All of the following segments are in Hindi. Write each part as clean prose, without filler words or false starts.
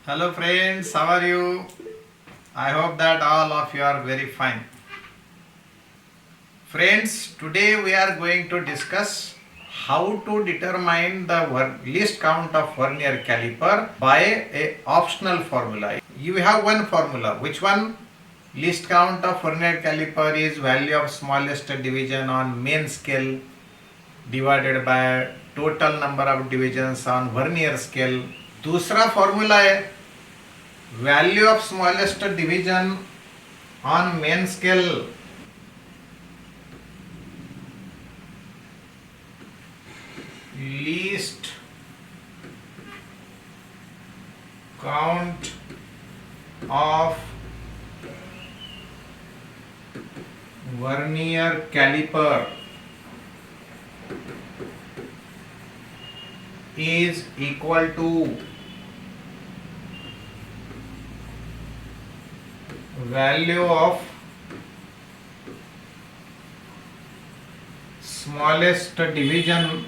Hello friends, how are you? I hope that all of you are very fine. Friends, today we are going to discuss how to determine the least count of vernier caliper by a optional formula. You have one formula. Which one? Least count of vernier caliper is value of smallest division on main scale divided by total number of divisions on vernier scale. दूसरा फॉर्मूला है value of smallest division on main scale least count of vernier caliper is equal to value of smallest division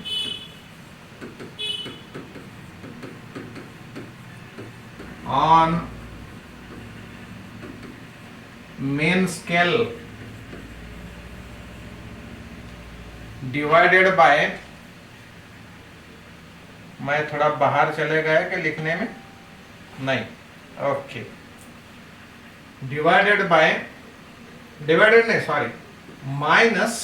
on main scale divided by, मैं थोड़ा बाहर चले गया कि लिखने में नहीं, ओके, डिवाइडेड बाय, डिवाइडेड नहीं sorry, minus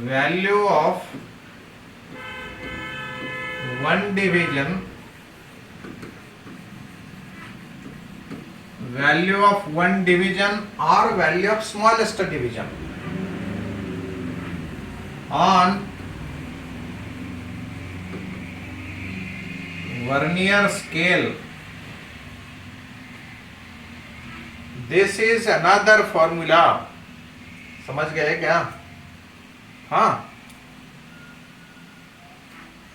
value of one division, value of one division or value of smallest division on vernier scale. This is another formula. समझ गए क्या? हाँ,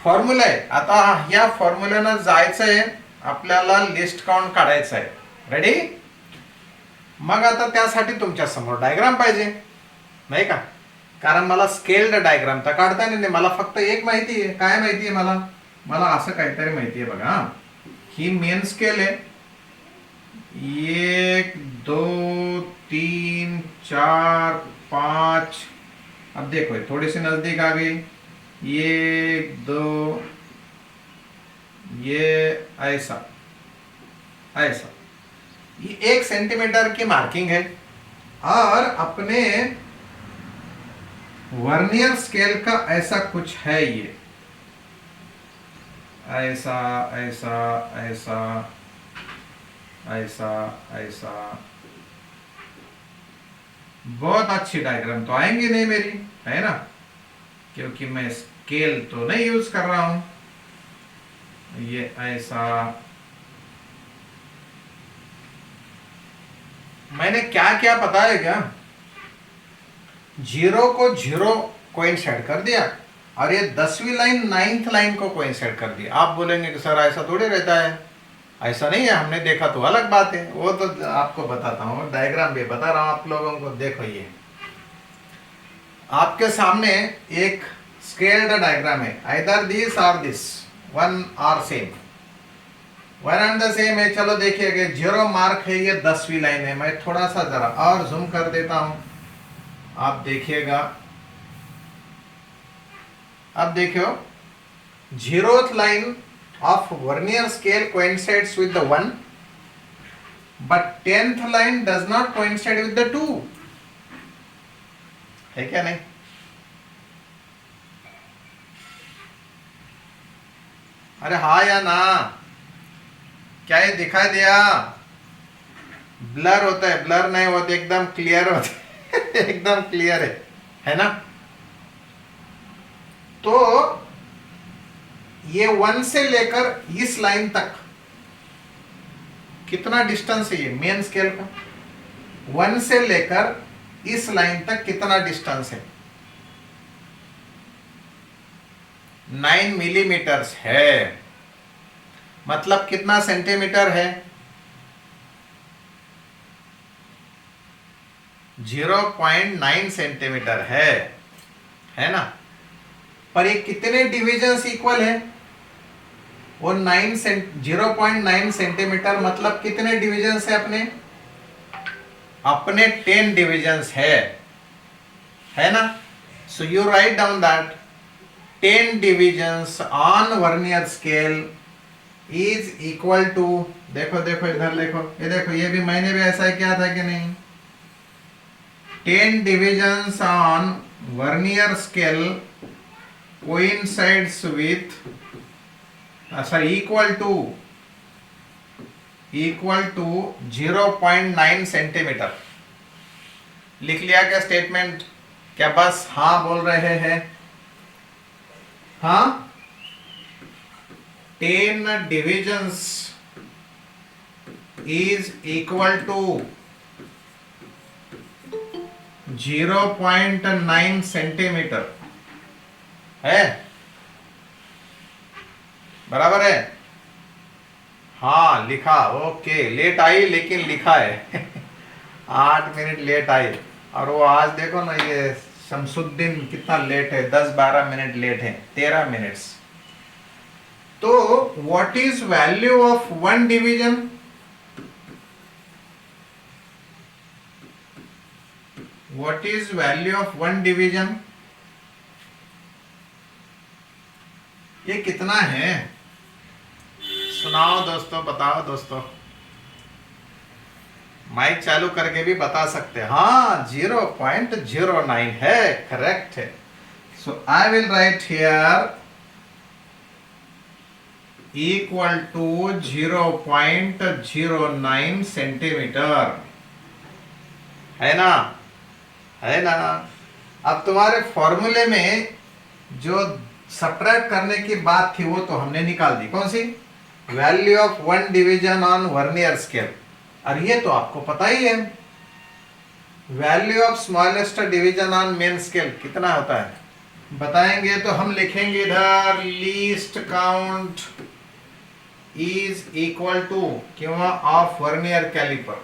फॉर्म्युला आहे. आता या फॉर्म्युल्यानं जायचंय, आपल्याला लिस्ट काउंट काढायचं आहे. रेडी? मग आता त्यासाठी तुमच्या समोर डायग्राम पाहिजे नाही का? कारण मला स्केल्ड डायग्राम तर काढता नाही, मला फक्त एक माहिती आहे. काय माहिती आहे मला असं काहीतरी माहिती आहे बघा. ही मेन स्केल आहे, 1 2 3 4 5. अब देखो थोड़ी सी नजदीक आ गई, 1 2, ये ऐसा ऐसा, ये 1 सेंटीमीटर की मार्किंग है. और अपने वर्नियर स्केल का ऐसा कुछ है, ये ऐसा ऐसा ऐसा ऐसा ऐसा. बहुत अच्छी डायग्राम तो आएंगी नहीं मेरी, है ना, क्योंकि मैं स्केल तो नहीं यूज कर रहा हूं. ये ऐसा, मैंने क्या क्या पता है क्या? 0 को 0 कोइंसाइड कर दिया और ये 10वीं लाइन 9th लाइन को कोइंसाइड कर दिया. आप बोलेंगे कि सर ऐसा थोड़ी रहता है. ऐसा नहीं है, हमने देखा तो अलग बात है, वो तो आपको बताता हूँ, डायग्राम भी बता रहा हूँ आप लोगों को. देखो ये आपके सामने एक स्केल्ड डायग्राम है, आइदर दिस और दिस, वन और same, one and the same है. चलो देखिए, 0 मार्क है, ये 10वीं लाइन है. मैं थोड़ा सा जरा और जूम कर देता हूं, आप देखिएगा. अब देखियो, 0th line of vernier scale coincides with the 1, but 10th line does not coincide with the 2. है क्या नहीं? अरे हाँ या ना? क्या ये दिखाई दिया? ब्लर होता है, ब्लर नहीं होते, एकदम क्लियर होते एकदम क्लियर है ना? तो ये 1 से लेकर इस लाइन तक कितना डिस्टेंस है? ये मेन स्केल का 1 से लेकर इस लाइन तक कितना डिस्टेंस है? 9 मिलीमीटर्स है. मतलब कितना सेंटीमीटर है? 0.9 सेंटीमीटर है. है ना। पर ये कितने डिविजन्स इक्वल है? वो 0.9 सेंटीमीटर मतलब कितने डिविजन्स है अपने? अपने 10 डिविजन्स है ना। So you write down that 10 divisions on vernier scale is equal to, देखो देखो इधर देखो, ये भी मैंने भी ऐसा ही किया था कि नहीं? 10 divisions on vernier scale coincides with equal to 0.9 centimetre. लिख लिया क्या स्टेटमेंट? क्या बस हाँ बोल रहे हैं? हाँ, 10 divisions is equal to 0.9 centimetre है, बराबर है? हाँ लिखा, ओके। लेट आई लेकिन लिखा है 8 मिनट लेट आई। और वो आज देखो ना, ये शमसुद्दीन कितना लेट है, 10-12 मिनट लेट है, 13 मिनट्स। तो what is value of one division? What is value of one division? ये कितना है? सुनाओ दोस्तों, बताओ दोस्तों। माइक चालू करके भी बता सकते हैं। हाँ, 0.09 है, करेक्ट है। So I will write here equal to 0.09 centimetre, है ना, है ना। अब तुम्हारे फॉर्मूले में जो सब्ट्रैक्ट करने की बात थी वो तो हमने निकाल दी। कौन सी? Value of one division on vernier scale. और ये तो आपको पता ही है। Value of smallest division on main scale कितना होता है बताएंगे तो हम लिखेंगे इधर least count is equal to क्यों of vernier caliper.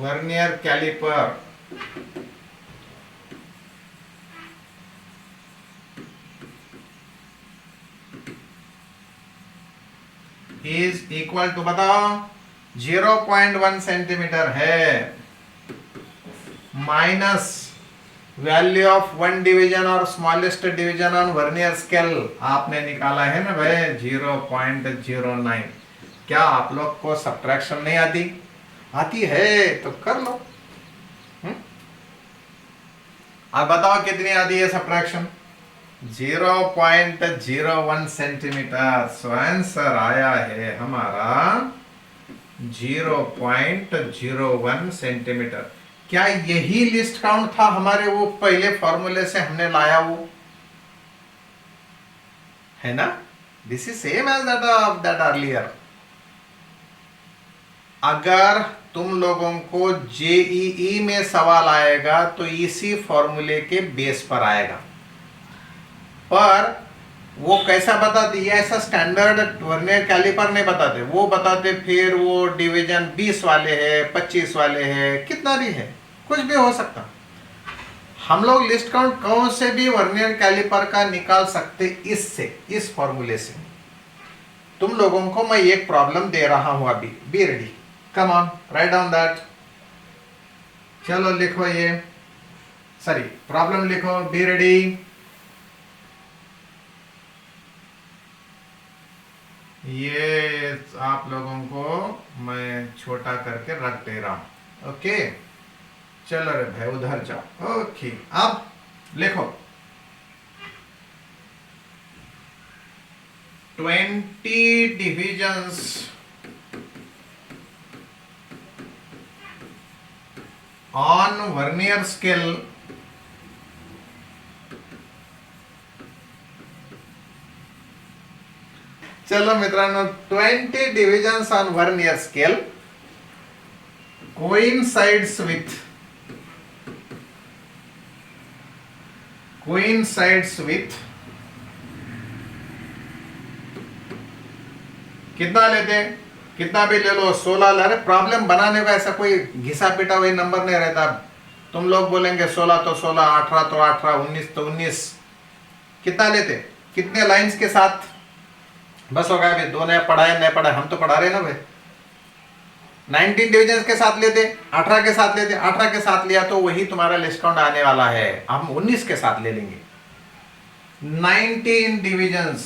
Vernier caliper is equal to, बताओ, 0.1 सेंटीमीटर है minus value of one division और smallest division on vernier scale आपने निकाला है ना भाई 0.09। क्या आप लोग को सब्ट्रैक्शन नहीं आती? आती है तो कर लो। अब बताओ कितनी आती है सब्ट्रैक्शन? 0.01 सेंटीमीटर। सो आंसर आया है हमारा 0.01 सेंटीमीटर। क्या यही लिस्ट काउंट था हमारे वो पहले फॉर्मूले से हमने लाया वो, है ना? This is same as that earlier. अगर तुम लोगों को जेईई में सवाल आएगा तो इसी फॉर्मूले के बेस पर आएगा। पर वो कैसा बताते, ये ऐसा स्टैंडर्ड वर्नियर कैलिपर नहीं बताते। वो बताते फिर वो डिवीजन 20 वाले हैं, 25 वाले हैं, कितना भी है, कुछ भी हो सकता। हम लोग लिस्ट काउंट कौन से भी वर्नियर कैलिपर का निकाल सकते इससे, इस फॉर्मूले से। तुम लोगों को मैं एक प्रॉब्लम दे रहा हूं अभी, be ready, come on, right down that. चलो लिखो, ये सॉरी प्रॉब्लम लिखो, बी रेडी। ये आप लोगों को मैं छोटा करके रख दे रहा हूं, ओके। चलो रे भाई उधर जाओ, ओके। अब लिखो 20 डिविजन्स ऑन वर्नियर स्केल चलो मित्रांनो, 20 divisions on vernier scale coincides with कितना लेते हैं? कितना भी ले लो, 16 ले रहे। प्रॉब्लम बनाने का ऐसा कोई घिसा पिटा हुआ नंबर नहीं रहता। तुम लोग बोलेंगे 16 तो 16, 18 तो 18, 19 तो 19, कितना लेते, कितने लाइंस के साथ? बस हो गया भाई, दो नए पढ़ाए नए पढ़ाए, हम तो पढ़ा रहे ना भाई। 19 डिविजन के साथ लेते, 18 के साथ लेते, 18 के साथ लिया तो वही तुम्हारा लिस्ट काउंट आने वाला है। हम 19 के साथ ले लेंगे। 19 divisions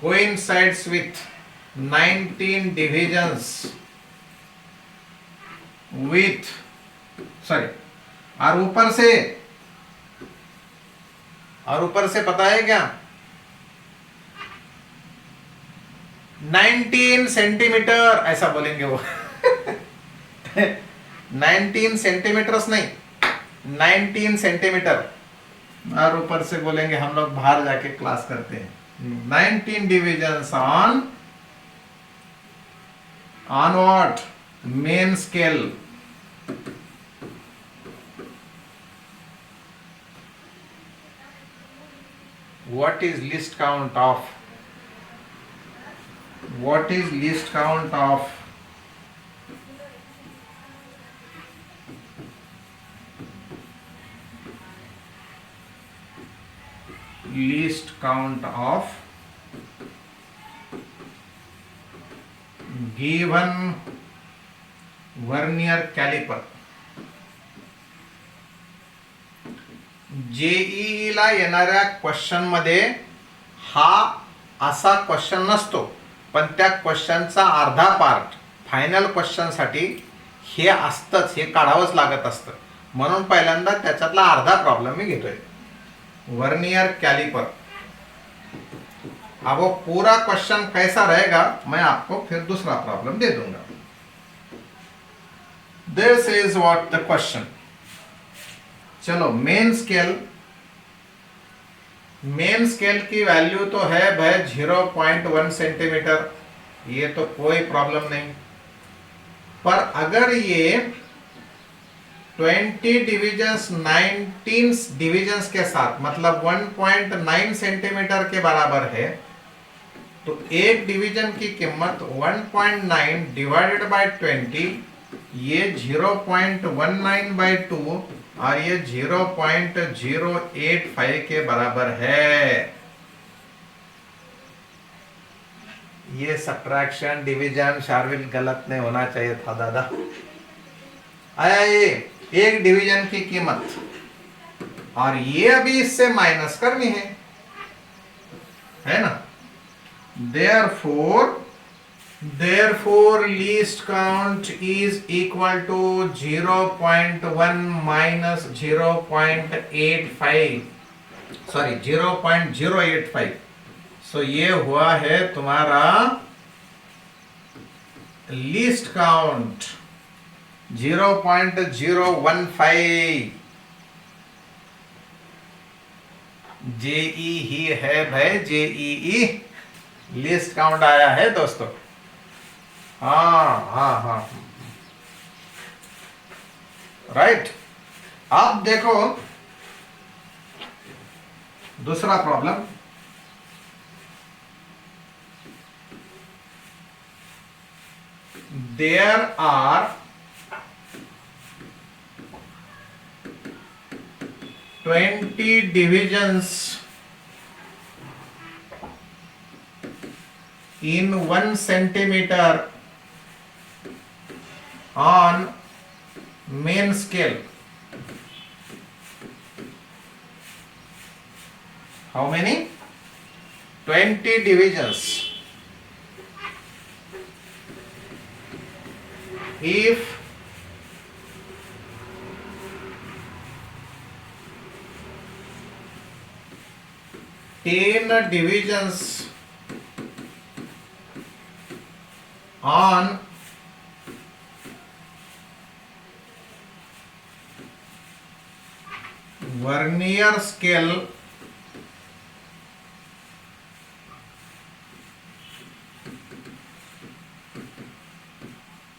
coincides with 19 divisions with, sorry, और ऊपर से पता है क्या, 19 सेंटीमीटर ऐसा बोलेंगे वो। 19 सेंटीमीटर्स नहीं, 19 सेंटीमीटर, और ऊपर से बोलेंगे हम लोग बाहर जाके क्लास करते हैं। 19 divisions on what, main scale. What is least count of? What is least count of least count of given vernier caliper? JEE ला येणाऱ्या क्वेश्चन मध्ये हा असा क्वेश्चन नसतो, पण त्या क्वेश्चनचा अर्धा पार्ट फायनल क्वेश्चन साठी हे असतंच, हे काढावंच लागत असतं, म्हणून पहिल्यांदा त्याच्यातला अर्धा प्रॉब्लेम मी घेतोय, वर्नियर कैलिपर। अब वो पूरा क्वेश्चन कैसा रहेगा मैं आपको फिर दूसरा प्रॉब्लम दे दूंगा। This is what the question. चलो मेन स्केल की वैल्यू तो है भाई 0.1 सेंटीमीटर, ये तो कोई प्रॉब्लम नहीं, पर अगर ये 20 डिविजन्स 19 डिविजन्स के साथ मतलब 1.9 सेंटीमीटर के बराबर है, तो एक डिवीजन की कीमत 1.9 डिवाइडेड बाय 20, ये 0.19/2 और ये 0.085 के बराबर है। ये सब्ट्रैक्शन डिवीजन शार्विल गलत नहीं होना चाहिए था दादा। आया ये एक डिवीजन की कीमत, और ये अभी इससे माइनस करनी है ना। Therefore least count is equal to 0.1 minus 0.85, sorry 0.085। सो ये हुआ है तुम्हारा लीस्ट काउंट 0.015। जेई ही है भाई, जेईई लिस्ट काउंट आया है दोस्तों। हाँ, राइट। अब देखो दूसरा problem. There are 20 divisions in 1 centimeter on main scale. How many? 20 divisions. If ten divisions on vernier scale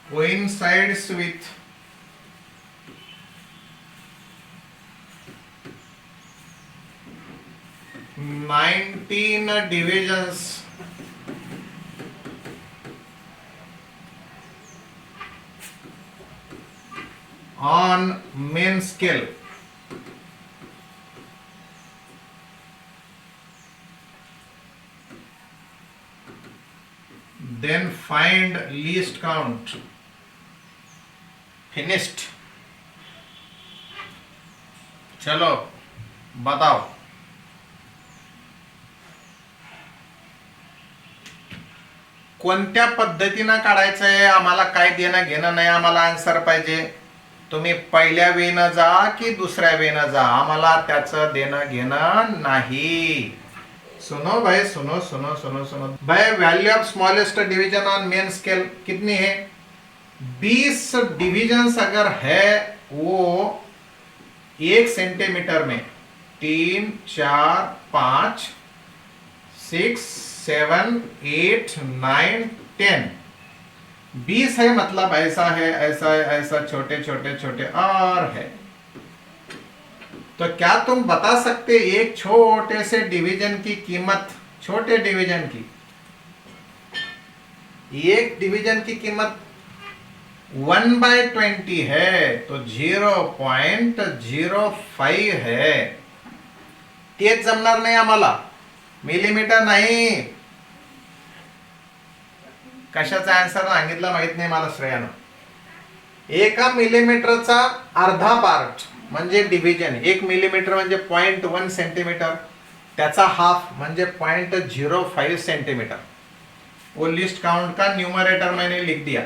coincides with 19 divisions on main scale. Then find least count. Finished. चलो बताओ, कोणत्या पद्धतीनं काढायचं आहे, आम्हाला काय देणं घेणं नाही, आम्हाला आन्सर पाहिजे. तुम्ही पहिल्या वेनं जा की दुसऱ्या वेनं जा, आम्हाला त्याचं देणं घेणं नाही. सुनो भाई, सुनो सुनो सुनो सुनो भाई. Value of smallest division on main scale कितनी है? 20 डिविजन्स अगर है वो 1 सेंटीमीटर में 3, 4, 5, 6, 7, 8, 9, 10. 20 है मतलब ऐसा है, ऐसा है, ऐसा, छोटे छोटे छोटे और है. तो क्या तुम बता सकते एक छोटे से डिवीजन की कीमत, छोटे डिवीजन की, एक डिवीजन की कीमत 1/20 है तो 0.05 है. तेच जमणार नाही आम्हाला, मिलीमीटर नाही. कशाचा आन्सर सांगितलं माहित नाही मला श्रेयानं. एका मिलीमीटरचा अर्धा पार्ट म्हणजे डिव्हिजन. 1 मिलीमीटर म्हणजे 0.1 सेंटीमीटर, त्याचा हाफ म्हणजे 0.05 सेंटीमीटर. वो लिस्ट काउंट का न्यूमरेटर मैंने लिख दिया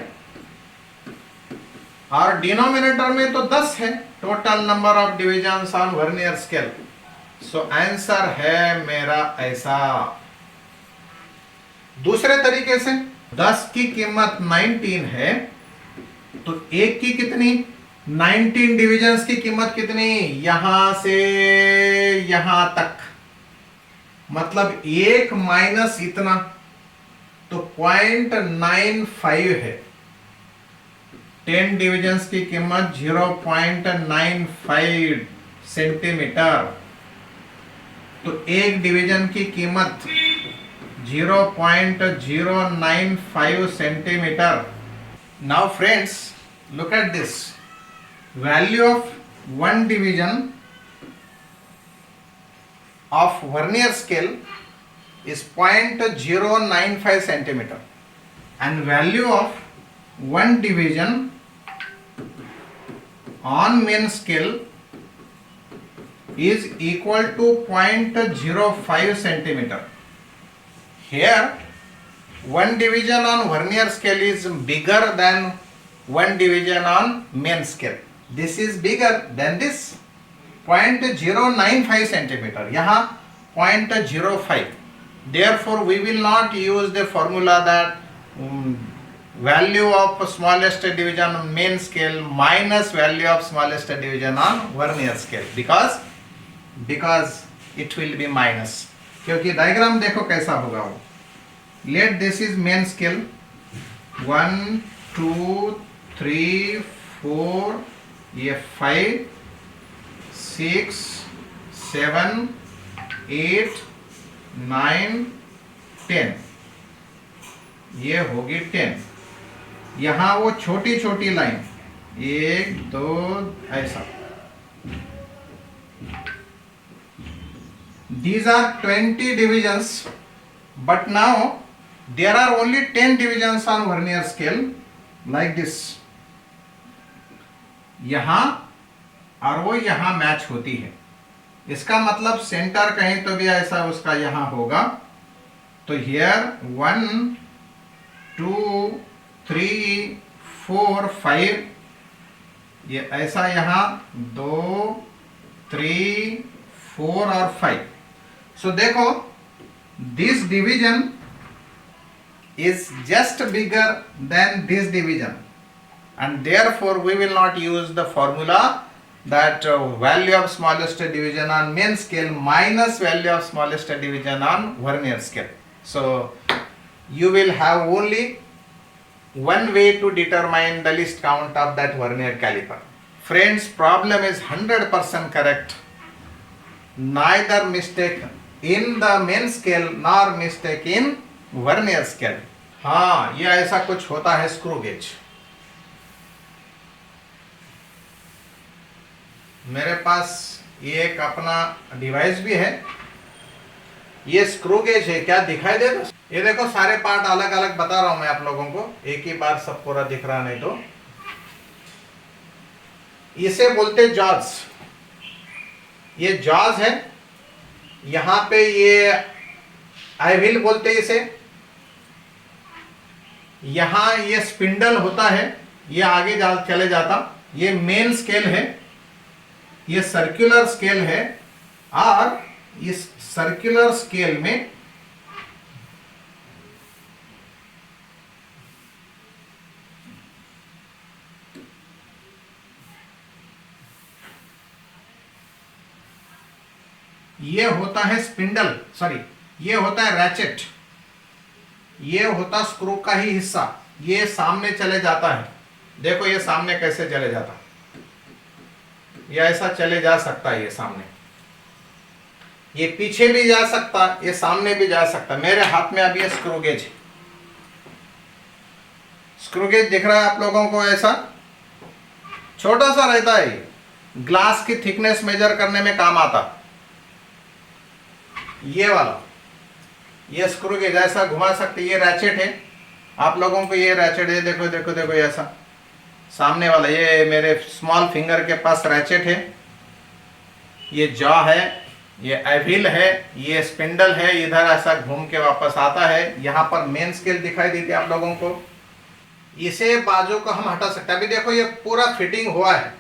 और डिनोमिनेटर में तो 10 है total number of divisions on vernier scale. So answer है मेरा ऐसा. दूसरे तरीके से 10 की कीमत 19 है तो 1 की कितनी, 19 डिविजन्स की कीमत कितनी, यहां से यहां तक, मतलब 1 माइनस इतना तो 0.95 है. 10 डिविजन्स की कीमत 0.95 सेंटीमीटर, तो एक डिवीजन की कीमत 0.095 centimetre. Now friends, look at this. Value of one division of vernier scale is 0.095 centimeter and value of one division on main scale is equal to 0.05 centimeter. Here one division on vernier scale is bigger than one division on main scale. This is bigger than this, 0.095 centimeter. यहाँ 0.05. Therefore, we will not use the formula that value of smallest division on main scale minus value of smallest division on vernier scale, because it will be minus. क्योंकि डायग्राम देखो कैसा होगा वो. Let this is main scale. 1, 2, 3, 4, ये 5, 6, 7, 8, 9, 10. ये होगी 10. यहाँ वो छोटी छोटी लाइन 1, 2 ऐसा. These are 20 divisions, but now there are only 10 divisions on vernier scale like this. यहाँ और वो यहाँ मैच होती है. इसका मतलब सेंटर कहीं तो भी ऐसा उसका यहाँ होगा. तो here 1, 2, 3, 4, 5, ये ऐसा यहाँ 2, 3, 4 और 5. So देखो, this division is just bigger than this division, and therefore we will not use the formula that value of smallest division on main scale minus value of smallest division on vernier scale. So you will have only one way to determine the least count of that vernier caliper. Friends, problem is 100% correct. Neither mistake in the main scale nor mistake in vernier scale. हाँ, ये ऐसा कुछ होता है स्क्रू गेज. मेरे पास ये एक अपना डिवाइस भी है, ये स्क्रू गेज है, क्या दिखाई दे रहा? ये देखो सारे पार्ट अलग अलग बता रहा हूं मैं आप लोगों को, एक ही बार सब पूरा दिख रहा नहीं तो। इसे बोलते जॉज, ये जॉज है। यहां पे ये आई व्हील बोलते इसे। यहां ये स्पिंडल होता है, ये आगे चले जाता। ये मेन स्केल है, ये सर्कुलर स्केल है, और इस सर्कुलर स्केल में ये होता है स्पिंडल, सॉरी ये होता है रैचेट, ये होता स्क्रू का ही हिस्सा। ये सामने चले जाता है, देखो ये सामने कैसे चले जाता, ये ऐसा चले जा सकता है, ये सामने, ये पीछे भी जा सकता, ये सामने भी जा सकता। मेरे हाथ में अभी ये स्क्रू गेज है, स्क्रू गेज दिख रहा है आप लोगों को, ऐसा छोटा सा रहता है, ग्लास की थिकनेस मेजर करने में काम आता। ये वाला ये स्क्रू गेज ऐसा घुमा सकते, ये रैचेट है आप लोगों को, ये रैचेट है, देखो देखो देखो ऐसा सामने वाला, ये मेरे स्मॉल फिंगर के पास रैचेट है। ये जॉ है, ये व्हील है, ये स्पिंडल है, इधर ऐसा घूम के वापस आता है। यहाँ पर मेन स्केल दिखाई देती है आप लोगों को, इसे बाजू को हम हटा सकते हैं। अभी देखो ये पूरा फिटिंग हुआ है।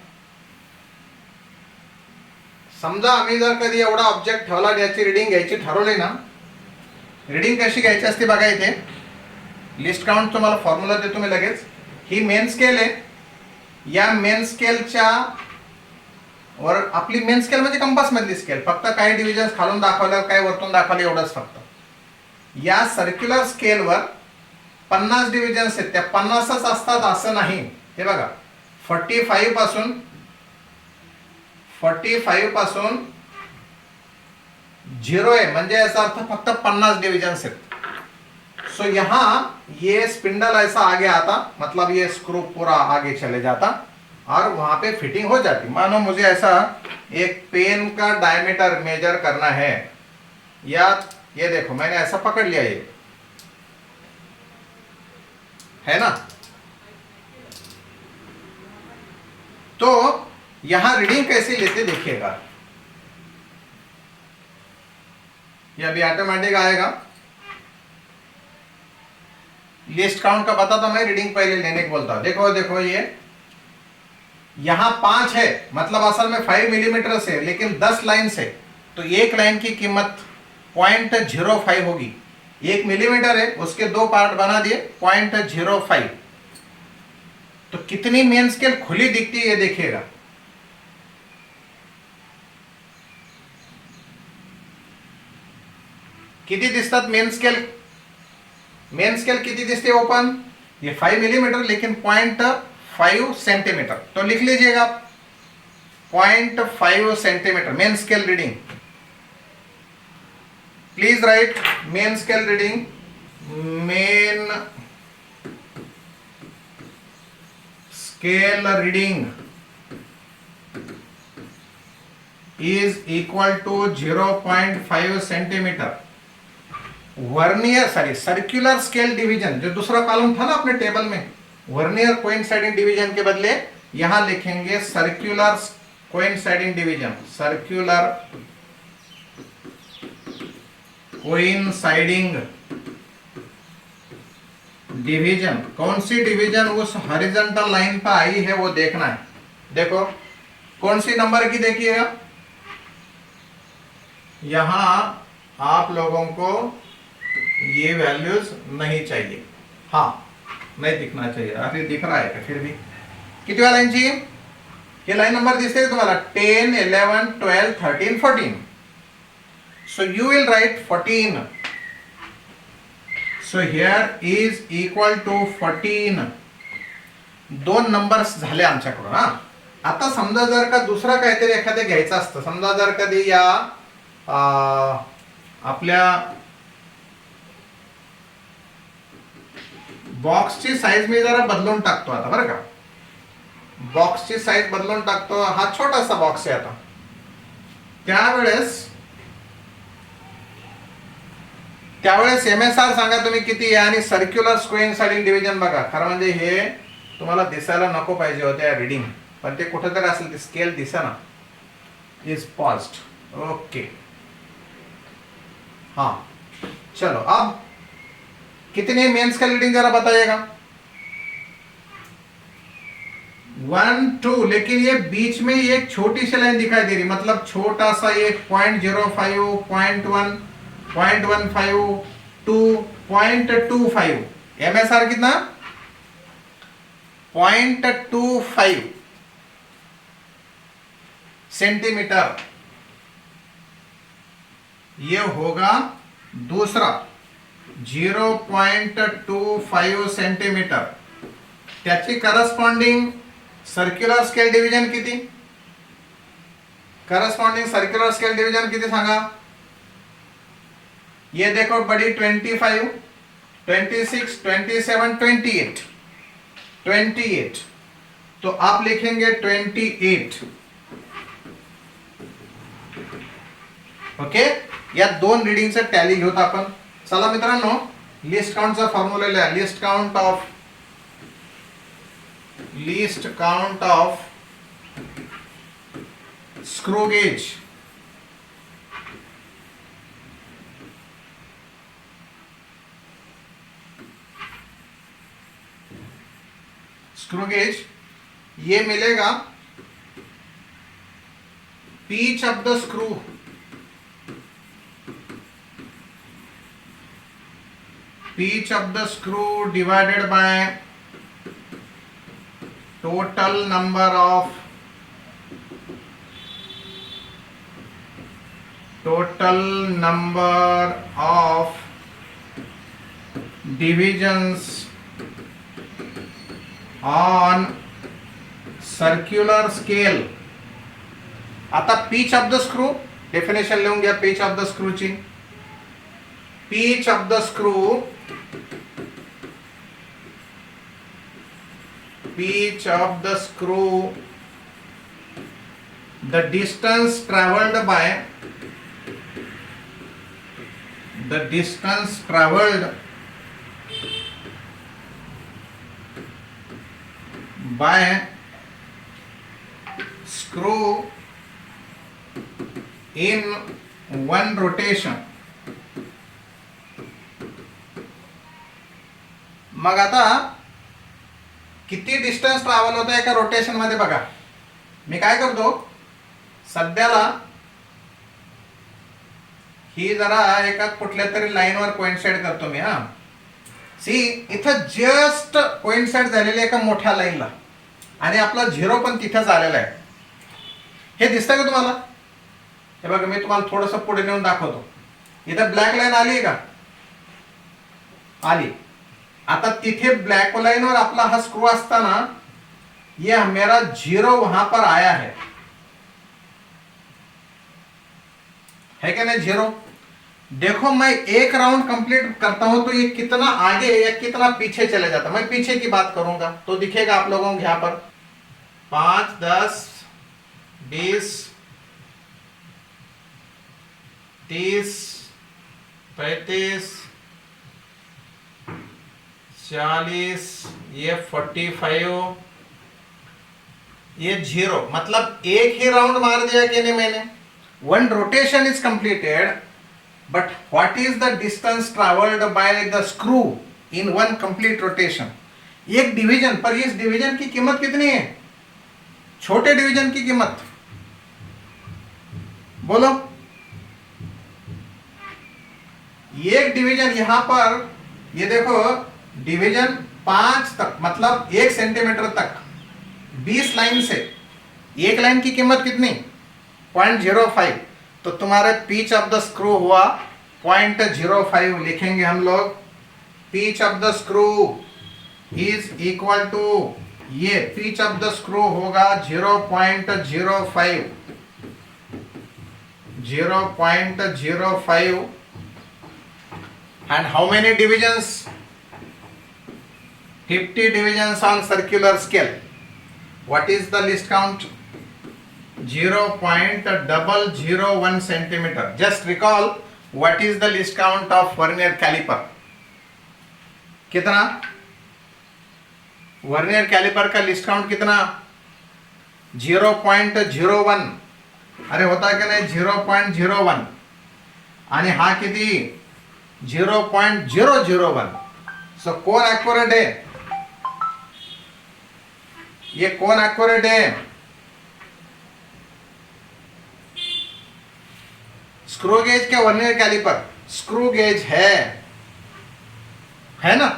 समजा आम्ही जर कधी एवढा ऑब्जेक्ट ठेवला, याची रिडिंग घ्यायची ठरवली ना, रिडिंग कशी घ्यायची असते बघा, इथे लिस्ट काउंट तुम्हाला फॉर्म्युला देतो मी लगेच। ही मेन स्केल आहे, या मेन स्केलच्या वर आपली मेन स्केल म्हणजे कंपास मधली स्केल, फक्त काही डिव्हिजन खालून दाखवल्यावर काही वरतून दाखवले एवढंच फक्त। या सर्क्युलर स्केलवर 50 डिव्हिजन्स आहेत, त्या 50च असतात असं नाही। हे बघा 45 पासून 0 है, म्हणजे याचा अर्थ फक्त 50 डिविजन्स हैं। सो यहाँ ये स्पिंडल ऐसा आगे आता, मतलब ये स्क्रू पूरा आगे चले जाता और वहां पे फिटिंग हो जाती। मानो मुझे ऐसा एक पेन का डायमीटर मेजर करना है, या ये देखो मैंने ऐसा पकड़ लिया, ये है ना, तो यहां रीडिंग कैसे लेते देखिएगा। ये अभी ऑटोमेटिक आएगा, लिस्ट काउंट का बताता मैं, रीडिंग पहले लेने को बोलता। देखो देखो ये यहां 5 है, मतलब असल में 5 मिलीमीटर से, लेकिन 10 लाइन से, तो एक लाइन की कीमत 0.05 होगी। 1 मिलीमीटर है, उसके 2 पार्ट बना दिए, 0.05। तो कितनी मेन स्केल खुली दिखती है ये देखिएगा। किती दिसतात मेन स्केल, मेन स्केल किती दिसते ओपन, ये 5 मिलीमीटर, लेकिन 0.5 सेंटीमीटर। तो लिख लीजिएगा 0.5 centimetre main scale reading. Please right main scale reading, main scale reading is equal to 0.5 centimetre. Vernier sorry circular scale division, जो दूसरा कॉलम था ना अपने टेबल में, वर्नियर कोइंसाइडिंग डिवीजन के बदले यहां लिखेंगे circular coinciding division. Circular coinciding division, कौन सी डिवीजन उस हॉरिजॉन्टल लाइन पर आई है वो देखना है। देखो कौन सी नंबर की देखिएगा, यहां आप लोगों को ये वैल्यूज नहीं चाहिए, हाँ नहीं दिखना चाहिए। अरे दिख रहा है फिर भी, किती लाइन चाहिए, ये लाइन नंबर दिसते का तुम्हाला 10, 11, 12, 13, 14। So you will write 14। So here is equal to 14। 2 numbers झाले आमच्याकडून। हा आता समजा जर का दुसरा काहीतरी एखादे घ्यायचं असतं, समजा जर कधी या आपल्या बॉक्सची साईज मी जरा बदलून टाकतो आता बरं का। बॉक्सची साईज बदलून टाकतो. हा छोटासा बॉक्स आहे. आता त्यावेळेस MSR सांगा तुम्ही किती आहे आणि सर्क्युलर कोइन्साइडिंग डिव्हिजन बघा. खरं म्हणजे हे तुम्हाला दिसायला नको पाहिजे होते रीडिंग, पण ते कुठेतरी असेल, ते scale Dsena. Is paused. Okay, हाँ चलो. अब कितने मेन स्केल रीडिंग जरा बताइएगा. 1 2, लेकिन ये बीच में ये एक छोटी सी लाइन दिखाई दे रही, मतलब छोटा सा एक 0.05, 0.1, 0.15, 2, 0.25. MSR कितना? 0.25 सेंटीमीटर. ये होगा दूसरा 0.25 सेंटीमीटर. त्याची करस्पॉन्डिंग सर्क्युलर स्केल डिव्हिजन किती? करस्पॉन्डिंग सर्क्युलर स्केल डिवीजन किती सांगा. ये देखो बड़ी 25, 26, 27, 28, 28. तो आप लिखेंगे 28. ओके, या दोन रीडिंगचं टॅली घेऊत आपण. चला मित्रांनो, लिस्ट काउंटचा फॉर्म्युला लिहा. Least count of screw gauge. Screw gauge ये मिलेगा pitch of the screw. Pitch of the screw divided by total number of divisions on circular scale. आता pitch of the screw definition लिहून घ्या. pitch of the screw ची. pitch of the screw the distance traveled by screw in one rotation. मग आता किती डिस्टन्स ट्रॅव्हल होतं एका रोटेशन मध्ये बघा. मी काय करतो सध्याला ही जरा एका कुठल्या तरी लाईनवर कोइन्साइड करतो मी. हा सी, इथं जस्ट कोइन्साइड झालेले एका मोठ्या लाईनला आणि आपला झिरो पण तिथेच आलेला आहे. हे दिसतंय का तुम्हाला? हे बघा, मी तुम्हाला थोडंसं पुढे नेऊन दाखवतो. इथं ब्लॅक लाईन आली का? आली. आता तिथे ब्लॅक लाइन और अपना हा स्क्रू असताना ये मेरा जीरो वहां पर आया है क्या नहीं? जीरो. देखो मैं एक राउंड कंप्लीट करता हूं तो ये कितना आगे या कितना पीछे चले जाता. मैं पीछे की बात करूंगा तो दिखेगा आप लोगों को यहां पर 5, 10, 20, 30, 35, 40, ये 45, ये 0. मतलब एक ही राउंड मार दिया कि नहीं मैंने. One rotation is completed, but what is the distance travelled by the screw in one complete rotation. एक डिवीजन पर इस डिवीजन की कीमत कितनी है? छोटे डिवीजन की कीमत बोलो. एक डिवीजन यहां पर ये देखो, डिवीजन 5 तक मतलब 1 सेंटीमीटर तक 20 लाइन से एक लाइन की कीमत कितनी? 0.05. तो तुम्हारे पिच ऑफ द स्क्रू हुआ 0.05. लिखेंगे हम लोग pitch of the screw is equal to, ये पिच ऑफ द स्क्रू होगा 0.05. 0.05 and how many divisions? 50 divisions on circular scale. What is the least count? 0.001 centimeter. Just recall what is the least count of vernier caliper. कितना? वर्नियर कैलिपर का लिस्ट काउंट कितना? 0.01. अरे होता है कि नाही 0.01 आणि हा किती 0.001. सो कोण ॲक्युरेट आहे? ये कौन एक्यूरेट है? स्क्रू गेज के वर्नियर कैलिपर? स्क्रू गेज है ना?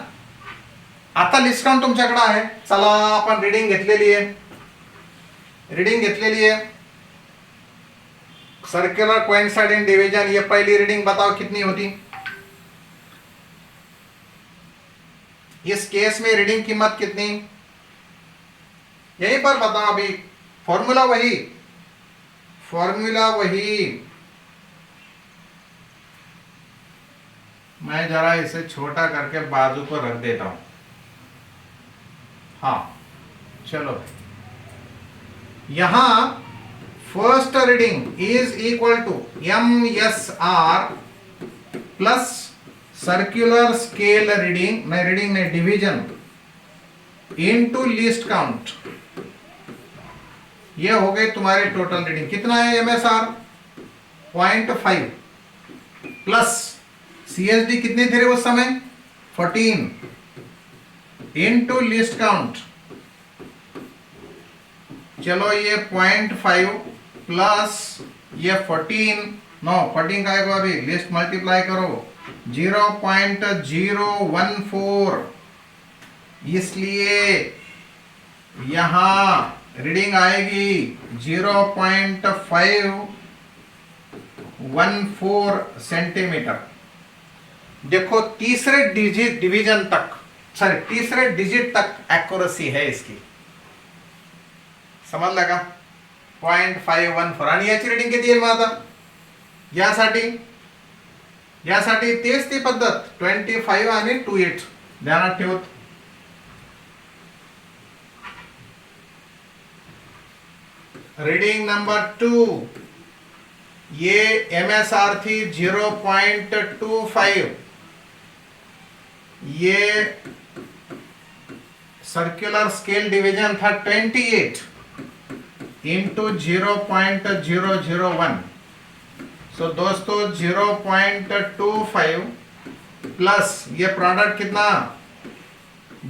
आता लिस्ट काउंट तुमच्याकडे आहे. चला आपण रीडिंग घेतलेली आहे. सर्क्युलर कोइंसाइडिंग डिवीजन, ये पहली रीडिंग बताओ कितनी होती? इस केस में रीडिंग कीमत कितनी? यहीं पर बताओ. अभी फॉर्मूला वही. मैं जरा इसे छोटा करके बाजू को रख देता हूं. हाँ चलो, यहां first reading is equal to MSR plus circular scale reading division into least count. ये हो गई तुम्हारी टोटल रीडिंग. कितना है MSR? 0.5 प्लस CSD कितने थे उस समय? 14 इनटू लिस्ट काउंट. चलो ये 0.5 प्लस ये 14 का आएगा. अभी लिस्ट मल्टीप्लाई करो 0.014. इसलिए यहां रीडिंग आएगी 0.514 सेंटीमीटर. देखो तीसरे डिजिट तक एक्यूरेसी है इसकी. समजलं का? 0.514. आणि याची रीडिंग किती येईल मग आता? यासाठी तेच ती पद्धत 25 आणि 28 ध्यानात ठेवत. रीडिंग नंबर 2, ये MSR थी 0.25. ये सर्कुलर स्केल डिवीजन था 28 इंटू 0.001. सो दोस्तों 0.25 प्लस ये प्रोडक्ट कितना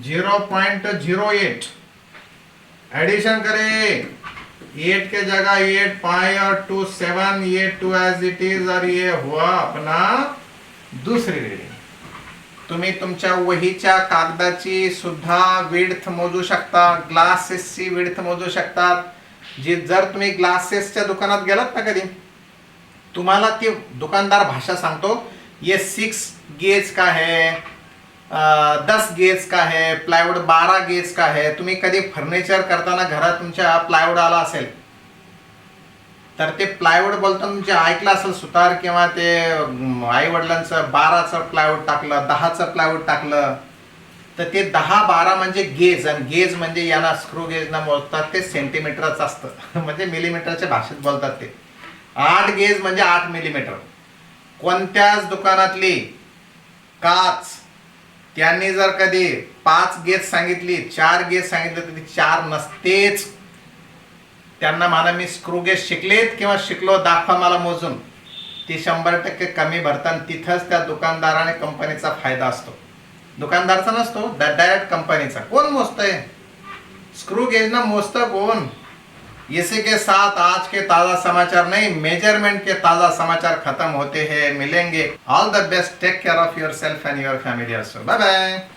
0.08. एडिशन करें 8 के जगह 8 5 और 2 7. ये 2 एज इट इज और ये हुआ अपना दुसरी रीडिंग. तुम्ही तुमच्या वहीच्या कागदाची सुद्धा विड्थ मोजू शकता, ग्लासेसची विड्थ मोजू शकतात. जी जर तुम्ही ग्लासेसच्या दुकानात गेलात ना कधी, तुम्हाला ती दुकानदार भाषा सांगतो. ये 6 गेज का है, 10 गेज का है, प्लायवुड 12 गेज का है. तुम्ही कधी फर्निचर करताना घरात तुमच्या प्लायवुड आला असेल तर ते प्लायवुड बोलताना तुमचे ऐकलं असेल सुतार किंवा ते आई वडिलांचं 12चं प्लायवुड टाकलं, 10चं प्लायवुड टाकलं तर ते 10 12 म्हणजे गेज. आणि गेज म्हणजे यांना स्क्रू गेज न मोजतात ते सेंटीमीटरच असतं. म्हणजे मिलीमीटरच्या भाषेत बोलतात ते. 8 गेज म्हणजे 8 मिलीमीटर. कोणत्याच दुकानातली काच त्यांनी जर कधी 5 गेज सांगितली, 4 गेज सांगितलं तर ती 4 नसतेच. त्यांना मला मी स्क्रू गेज शिकलेत किंवा शिकलो दाखवा मला मोजून. ती 100% कमी भरतात. तिथंच त्या दुकानदाराने कंपनीचा फायदा असतो. दुकानदारचा नसतो, डायरेक्ट कंपनीचा. कोण मोजतंय? स्क्रू गेज ना मोजतं कोण? इसी के साथ आज के ताजा समाचार नहीं, मेजरमेंट के ताजा समाचार खत्म होते हैं. मिलेंगे. All the best. Take care of yourself and your family also. Bye bye.